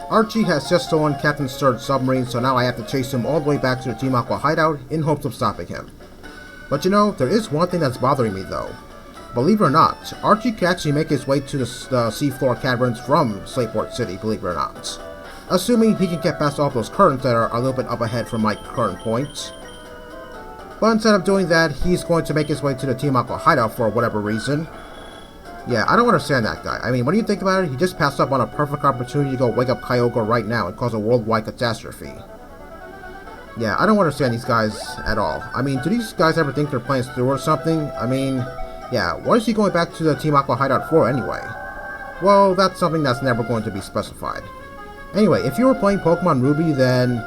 Archie has just stolen Captain Stur's submarine, so now I have to chase him all the way back to the Team Aqua Hideout in hopes of stopping him. But you know, there is one thing that's bothering me though. Believe it or not, Archie can actually make his way to the Seafloor Caverns from Slateport City, believe it or not. Assuming he can get past all those currents that are a little bit up ahead from my current point. But instead of doing that, he's going to make his way to the Team Aqua Hideout for whatever reason. Yeah, I don't understand that guy. I mean, when you think about it, he just passed up on a perfect opportunity to go wake up Kyogre right now and cause a worldwide catastrophe. Yeah, I don't understand these guys at all. I mean, do these guys ever think their plans through or something? I mean, yeah, what is he going back to the Team Aqua Hideout for anyway? Well, that's something that's never going to be specified. Anyway, if you were playing Pokemon Ruby, then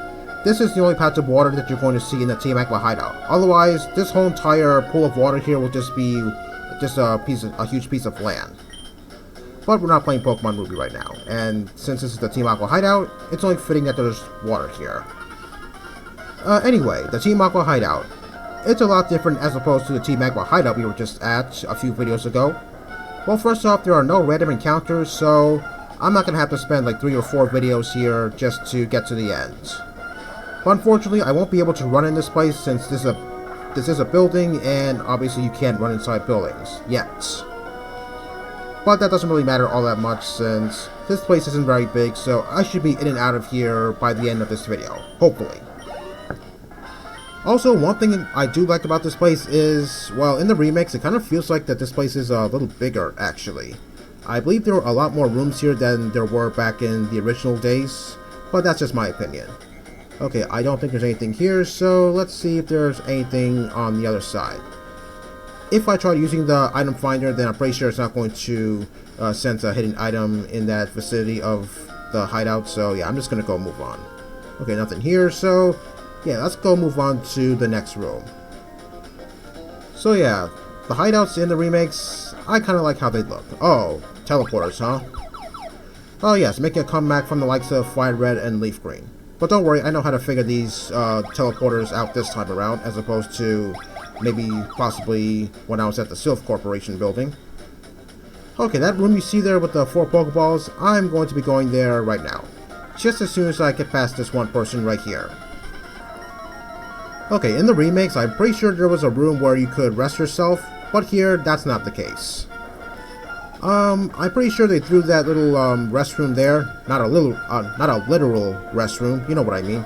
this is the only patch of water that you're going to see in the Team Aqua Hideout. Otherwise, this whole entire pool of water here will just be a huge piece of land. But we're not playing Pokemon Ruby right now, and since this is the Team Aqua Hideout, it's only fitting that there's water here. Anyway, the Team Aqua Hideout. It's a lot different as opposed to the Team Magma Hideout we were just at a few videos ago. Well, first off, there are no random encounters, so I'm not going to have to spend like 3 or 4 videos here just to get to the end. But unfortunately, I won't be able to run in this place since this is a building, and obviously you can't run inside buildings, yet. But that doesn't really matter all that much since this place isn't very big, so I should be in and out of here by the end of this video, hopefully. Also, one thing I do like about this place is, well, in the remakes, it kind of feels like that this place is a little bigger, actually. I believe there were a lot more rooms here than there were back in the original days, but that's just my opinion. Okay, I don't think there's anything here, so let's see if there's anything on the other side. If I try using the item finder, then I'm pretty sure it's not going to sense a hidden item in that vicinity of the hideout, so yeah, I'm just going to go move on. Okay, nothing here, so yeah, let's go move on to the next room. So yeah, the hideouts in the remakes, I kind of like how they look. Oh, teleporters, huh? Oh yes, making a comeback from the likes of Fire Red and Leaf Green. But don't worry, I know how to figure these teleporters out this time around, as opposed to maybe possibly when I was at the Silph Corporation building. Okay, that room you see there with the 4 Pokeballs, I'm going to be going there right now. Just as soon as I get past this one person right here. Okay, in the remakes, I'm pretty sure there was a room where you could rest yourself, but here, that's not the case. I'm pretty sure they threw that little restroom there. Not a literal restroom, you know what I mean.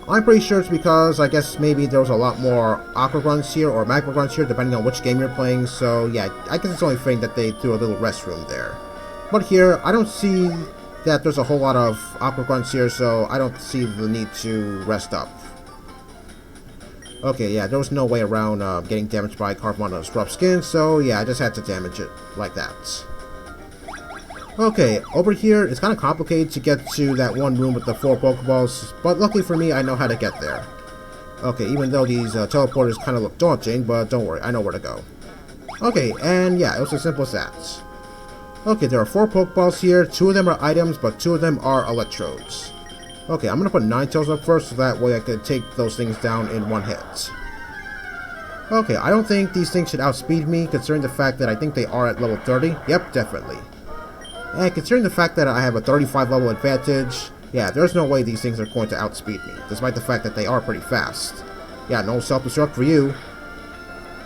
I'm pretty sure it's because I guess maybe there was a lot more Aqua Grunts here or Magma Grunts here, depending on which game you're playing. So yeah, I guess it's only fitting that they threw a little restroom there. But here, I don't see that there's a whole lot of Aqua Grunts here, so I don't see the need to rest up. Okay, yeah, there was no way around getting damaged by Carbona's rough skin, so yeah, I just had to damage it like that. Okay, over here, it's kind of complicated to get to that one room with the 4 Pokeballs, but luckily for me, I know how to get there. Okay, even though these teleporters kind of look daunting, but don't worry, I know where to go. Okay, and yeah, it was as simple as that. Okay, there are 4 Pokeballs here, 2 of them are items, but 2 of them are electrodes. Okay, I'm going to put Ninetales up first, so that way I can take those things down in one hit. Okay, I don't think these things should outspeed me, considering the fact that I think they are at level 30. Yep, definitely. And considering the fact that I have a 35 level advantage, yeah, there's no way these things are going to outspeed me, despite the fact that they are pretty fast. Yeah, no self-destruct for you.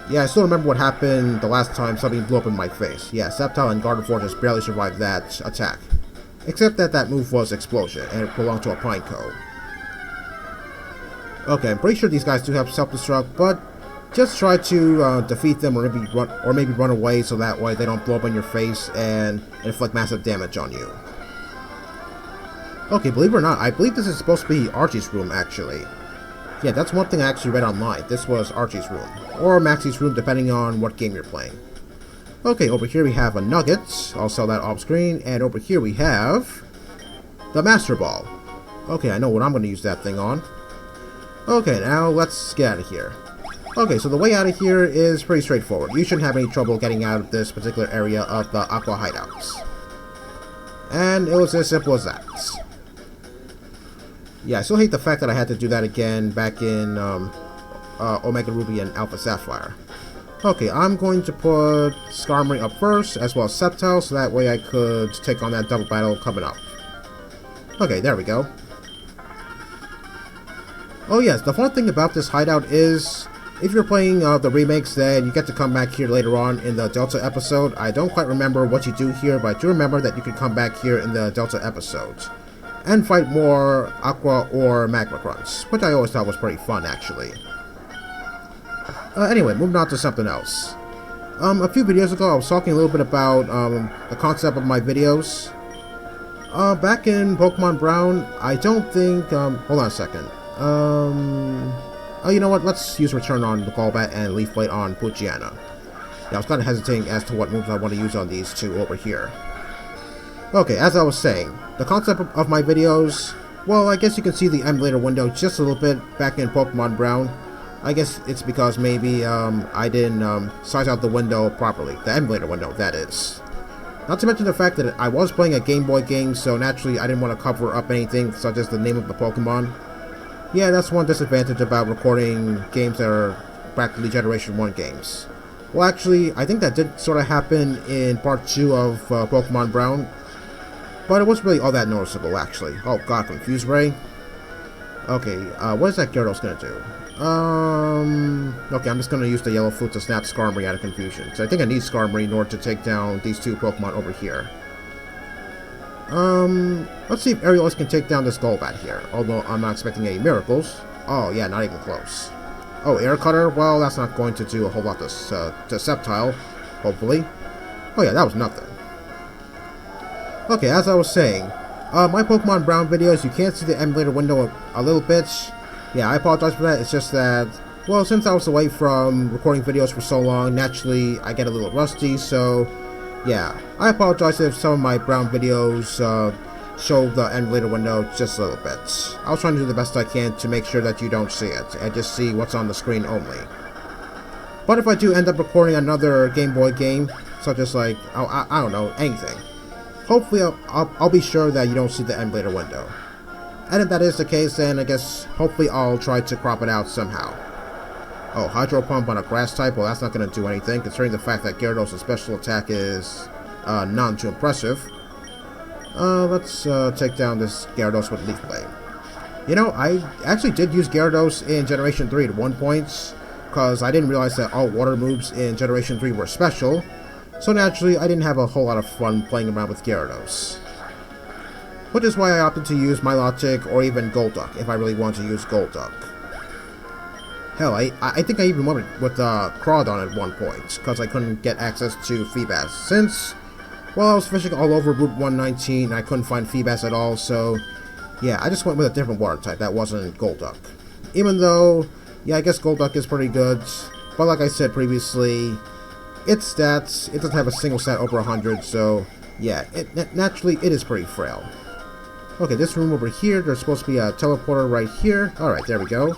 Yeah, I still remember what happened the last time something blew up in my face. Yeah, Sceptile and Gardevoir just barely survived that attack. Except that that move was Explosion, and it belonged to a Pineco. Okay, I'm pretty sure these guys do have self-destruct, but just try to defeat them or maybe run away so that way they don't blow up in your face and inflict massive damage on you. Okay, believe it or not, I believe this is supposed to be Archie's room, actually. Yeah, that's one thing I actually read online. This was Archie's room, or Maxie's room, depending on what game you're playing. Okay, over here we have a Nugget. I'll sell that off screen. And over here we have the Master Ball. Okay, I know what I'm going to use that thing on. Okay, now let's get out of here. Okay, so the way out of here is pretty straightforward. You shouldn't have any trouble getting out of this particular area of the Aqua Hideouts. And it was as simple as that. Yeah, I still hate the fact that I had to do that again back in Omega Ruby and Alpha Sapphire. Okay, I'm going to put Skarmory up first, as well as Sceptile, so that way I could take on that double battle coming up. Okay, there we go. Oh yes, the fun thing about this hideout is, if you're playing the remakes, then you get to come back here later on in the Delta episode. I don't quite remember what you do here, but I do remember that you can come back here in the Delta episode and fight more Aqua or Magma Grunts, which I always thought was pretty fun, actually. Anyway, moving on to something else. A few videos ago, I was talking a little bit about the concept of my videos. Back in Pokemon Brown, I don't think... hold on a second. Oh, you know what? Let's use Return on the Golbat and Leaf Blade on Poochyena. Yeah, I was kind of hesitating as to what moves I want to use on these two over here. Okay, as I was saying, the concept of my videos, well, I guess you can see the emulator window just a little bit back in Pokemon Brown. I guess it's because maybe I didn't size out the window properly. The emulator window, that is. Not to mention the fact that I was playing a Game Boy game, so naturally I didn't want to cover up anything such as the name of the Pokemon. Yeah, that's one disadvantage about recording games that are practically Generation 1 games. Well, actually, I think that did sort of happen in Part 2 of Pokemon Brown. But it wasn't really all that noticeable, actually. Oh god, Confuse Ray. Okay, what is that Gyarados gonna do? Okay, I'm just gonna use the Yellow Flute to snap Skarmory out of confusion. Because I think I need Skarmory in order to take down these two Pokemon over here. Let's see if Aerialist can take down this Golbat here. Although I'm not expecting any miracles. Oh yeah, not even close. Oh, Air Cutter? Well, that's not going to do a whole lot to Sceptile, hopefully. Oh yeah, that was nothing. Okay, as I was saying, my Pokemon Brown videos, you can't see the emulator window a little bit. Yeah, I apologize for that. It's just that, well, since I was away from recording videos for so long, naturally I get a little rusty, so yeah. I apologize if some of my Brown videos show the emulator window just a little bit. I was trying to do the best I can to make sure that you don't see it, and just see what's on the screen only. But if I do end up recording another Game Boy game, such as like, I don't know, anything, hopefully I'll be sure that you don't see the emulator window. And if that is the case, then I guess hopefully I'll try to crop it out somehow. Oh, Hydro Pump on a grass type, well that's not going to do anything, considering the fact that Gyarados' special attack is not too impressive. Let's take down this Gyarados with Leaf Blade. You know, I actually did use Gyarados in Generation 3 at one point, because I didn't realize that all water moves in Generation 3 were special, so naturally I didn't have a whole lot of fun playing around with Gyarados. Which is why I opted to use Milotic or even Golduck, if I really wanted to use Golduck. Hell, I think I even went with Crawdon at one point, because I couldn't get access to Feebas, since, well, I was fishing all over Route 119 and I couldn't find Feebas at all, so yeah, I just went with a different water type that wasn't Golduck. Even though, yeah, I guess Golduck is pretty good, but like I said previously, its stats, it doesn't have a single stat over 100, so yeah, naturally it is pretty frail. Okay, this room over here, there's supposed to be a teleporter right here. Alright, there we go.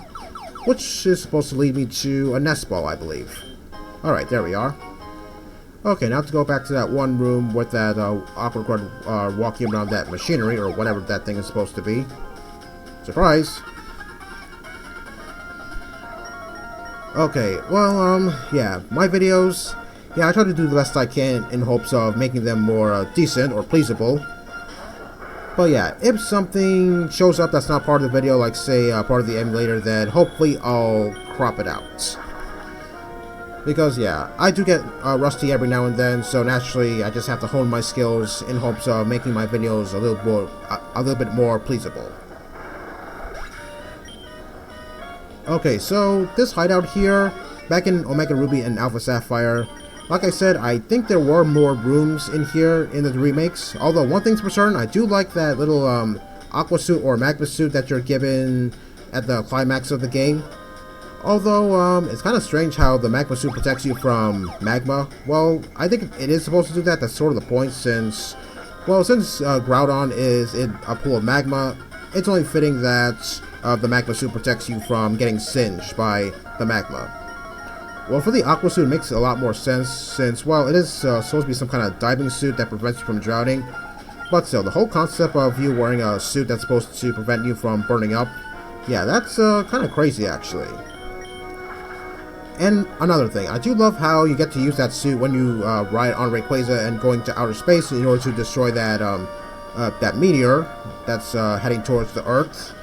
Which is supposed to lead me to a nest ball, I believe. Alright, there we are. Okay, now to go back to that one room with that awkward guard walking around that machinery, or whatever that thing is supposed to be. Surprise! Okay, well, yeah, my videos, yeah, I try to do the best I can in hopes of making them more decent or pleasable. But yeah, if something shows up that's not part of the video, like say part of the emulator, then hopefully I'll crop it out. Because yeah, I do get rusty every now and then, so naturally I just have to hone my skills in hopes of making my videos a little bit more pleasable. Okay, so this hideout here, back in Omega Ruby and Alpha Sapphire, like I said, I think there were more rooms in here in the remakes. Although, one thing's for certain, I do like that little Aqua Suit or Magma Suit that you're given at the climax of the game. Although, it's kind of strange how the Magma Suit protects you from magma. Well, I think it is supposed to do that. That's sort of the point since, well, since Groudon is in a pool of magma, it's only fitting that the Magma Suit protects you from getting singed by the magma. Well, for the Aqua Suit, it makes a lot more sense, since, well, it is supposed to be some kind of diving suit that prevents you from drowning. But still, the whole concept of you wearing a suit that's supposed to prevent you from burning up, yeah, that's kind of crazy, actually. And another thing, I do love how you get to use that suit when you ride on Rayquaza and going to outer space in order to destroy that that meteor that's heading towards the Earth.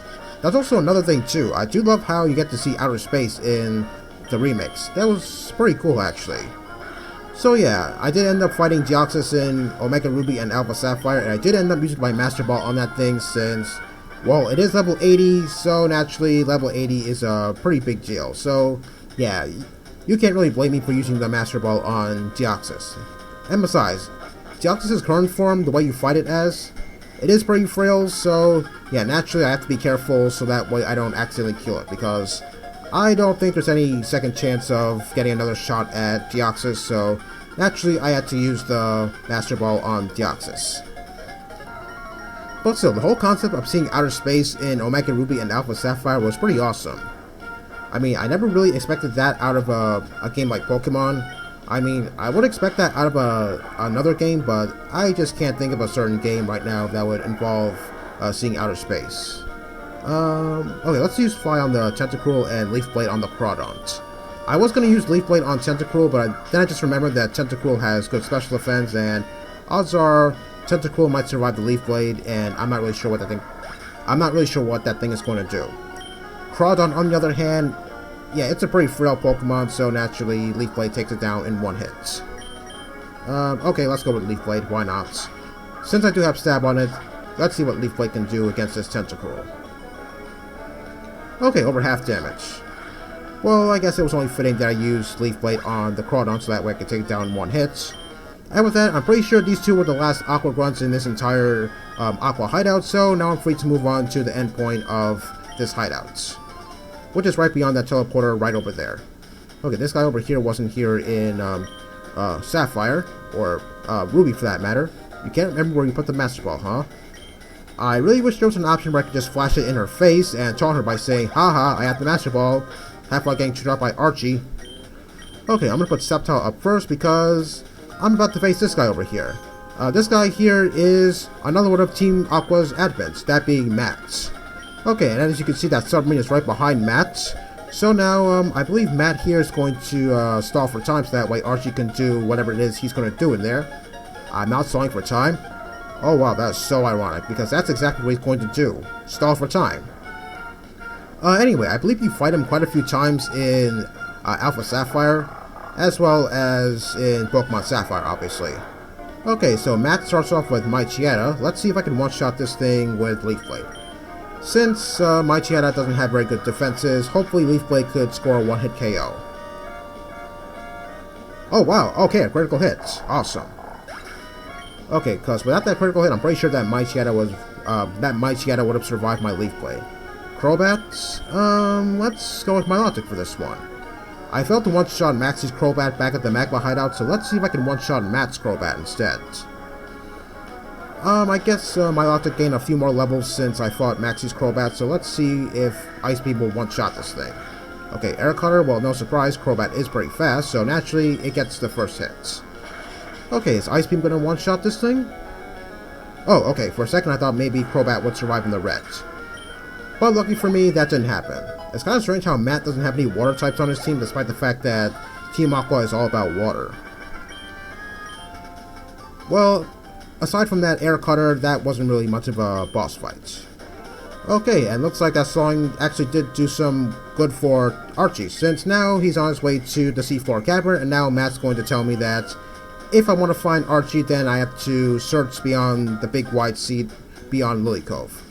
That's also another thing too. I do love how you get to see outer space in the remakes. That was pretty cool actually. So yeah, I did end up fighting Deoxys in Omega Ruby and Alpha Sapphire, and I did end up using my Master Ball on that thing since, well, it is level 80, so naturally level 80 is a pretty big deal. So yeah, you can't really blame me for using the Master Ball on Deoxys. And besides, Deoxys' current form, the way you fight it as, it is pretty frail, so yeah, naturally I have to be careful so that way I don't accidentally kill it, because I don't think there's any second chance of getting another shot at Deoxys, so naturally I had to use the Master Ball on Deoxys. But still, the whole concept of seeing outer space in Omega Ruby and Alpha Sapphire was pretty awesome. I mean, I never really expected that out of a game like Pokemon. I mean, I would expect that out of another game, but I just can't think of a certain game right now that would involve seeing outer space. Okay, let's use Fly on the Tentacruel and Leaf Blade on the Crawdont. I was going to use Leaf Blade on Tentacruel, but then I just remembered that Tentacruel has good special defense, and odds are Tentacruel might survive the Leaf Blade, and I'm not really sure what that thing is going to do. Crawdont, on the other hand, yeah, it's a pretty frail Pokemon, so naturally Leaf Blade takes it down in one hit. Okay, let's go with Leaf Blade, why not? Since I do have Stab on it, let's see what Leaf Blade can do against this Tentacruel. Okay, over half damage. Well, I guess it was only fitting that I used Leaf Blade on the Crawdont so that way I could take it down in one hit. And with that, I'm pretty sure these two were the last Aqua Grunts in this entire Aqua Hideout, so now I'm free to move on to the end point of this hideout, which is right beyond that teleporter right over there. Okay, this guy over here wasn't here in Sapphire, or Ruby for that matter. You can't remember where you put the Master Ball, huh? I really wish there was an option where I could just flash it in her face and taunt her by saying, haha, I have the Master Ball, half while getting chewed out by Archie. Okay, I'm gonna put Silph Tower up first because I'm about to face this guy over here. This guy here is another one of Team Aqua's admins, that being Matt. Okay, and as you can see, that submarine is right behind Matt. So now, I believe Matt here is going to stall for time so that way Archie can do whatever it is he's going to do in there. I'm not stalling for time. Oh wow, that is so ironic, because that's exactly what he's going to do. Stall for time. Anyway, I believe you fight him quite a few times in Alpha Sapphire, as well as in Pokemon Sapphire, obviously. Okay, so Matt starts off with Michietta. Let's see if I can one-shot this thing with Leaf Blade. Since Michietta doesn't have very good defenses, hopefully Leaf Blade could score a one-hit KO. Oh wow, okay, a critical hit. Awesome. Okay, because without that critical hit, I'm pretty sure that Michietta would have survived my Leaf Blade. Crobat? Let's go with Milotic for this one. I failed to one-shot Maxie's Crobat back at the Magma Hideout, so let's see if I can one-shot Matt's Crobat instead. I guess Milotic gained a few more levels since I fought Maxie's Crobat, so let's see if Ice Beam will one-shot this thing. Okay, Air Cutter, well, no surprise, Crobat is pretty fast, so naturally it gets the first hit. Okay, is Ice Beam gonna one-shot this thing? Oh, okay, for a second I thought maybe Crobat would survive in the red. But lucky for me, that didn't happen. It's kind of strange how Matt doesn't have any water types on his team, despite the fact that Team Aqua is all about water. Well, aside from that Air Cutter, that wasn't really much of a boss fight. Okay, and looks like that song actually did do some good for Archie, since now he's on his way to the Seafloor Cavern, and now Matt's going to tell me that if I want to find Archie, then I have to search beyond the big wide sea beyond Lily Cove.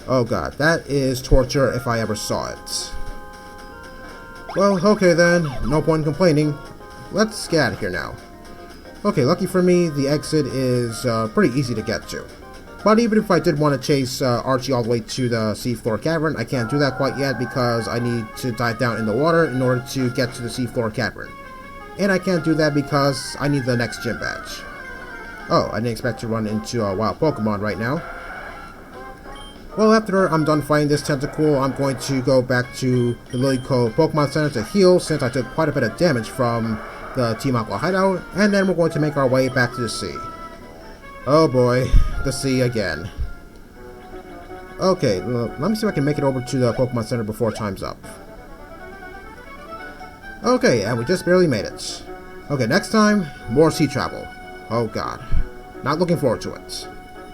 Oh god, that is torture if I ever saw it. Well, okay then, no point in complaining. Let's get out of here now. Okay, lucky for me, the exit is pretty easy to get to. But even if I did want to chase Archie all the way to the Seafloor Cavern, I can't do that quite yet because I need to dive down in the water in order to get to the Seafloor Cavern. And I can't do that because I need the next gym badge. Oh, I didn't expect to run into a wild Pokemon right now. Well, after I'm done fighting this Tentacool, I'm going to go back to the Lily Cove Pokemon Center to heal since I took quite a bit of damage from the Team Aqua Hideout, and then we're going to make our way back to the sea. Oh boy, the sea again. Okay, let me see if I can make it over to the Pokemon Center before time's up. Okay, and we just barely made it. Okay, next time, more sea travel. Oh god. Not looking forward to it.